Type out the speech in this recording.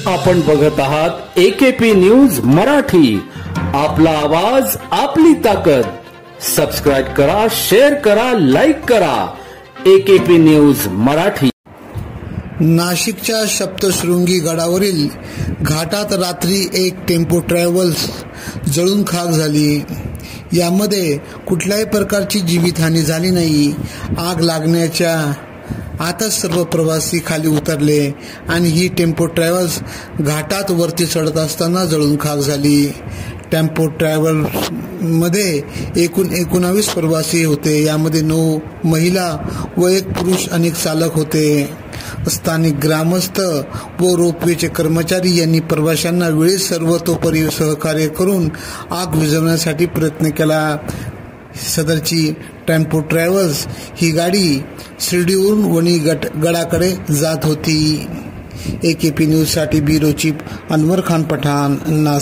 आपण बघत आहात AKP न्यूज मराठी, आपला आवाज आपली ताकद। सबस्क्राइब करा, शेअर करा, लाईक करा। AKP news Marathi. नाशिकच्या सप्तशृंगी गडावरील घाटात रात्री एक टेम्पो ट्रॅव्हल्स जळून खाक झाली। यामध्ये कुठल्याही प्रकारची जीवितहानी झाली नाही। आग लागण्याच्या आताच सर्व प्रवासी खाली उतरले आणि ही टेम्पो ट्रॅव्हल्स घाटात वरती चढत असताना जळून खाक झाली। टेम्पो ट्रॅव्हल्समध्ये एकूण 19 प्रवासी होते। यामध्ये 9 महिला व 1 पुरुष अनेक चालक होते। स्थानिक ग्रामस्थ व रोपवेचे कर्मचारी यांनी प्रवाशांना वेळेत सर्वतोपरी सहकार्य करून आग विझवण्यासाठी प्रयत्न केला। सदरची टेम्पो ट्रॅव्हल्स ही गाडी शिर्डीवरून वणी गडाकडे जात होती। AKP न्यूजसाठी ब्युरो चीफ अनवर खान पठाण, नाशिक।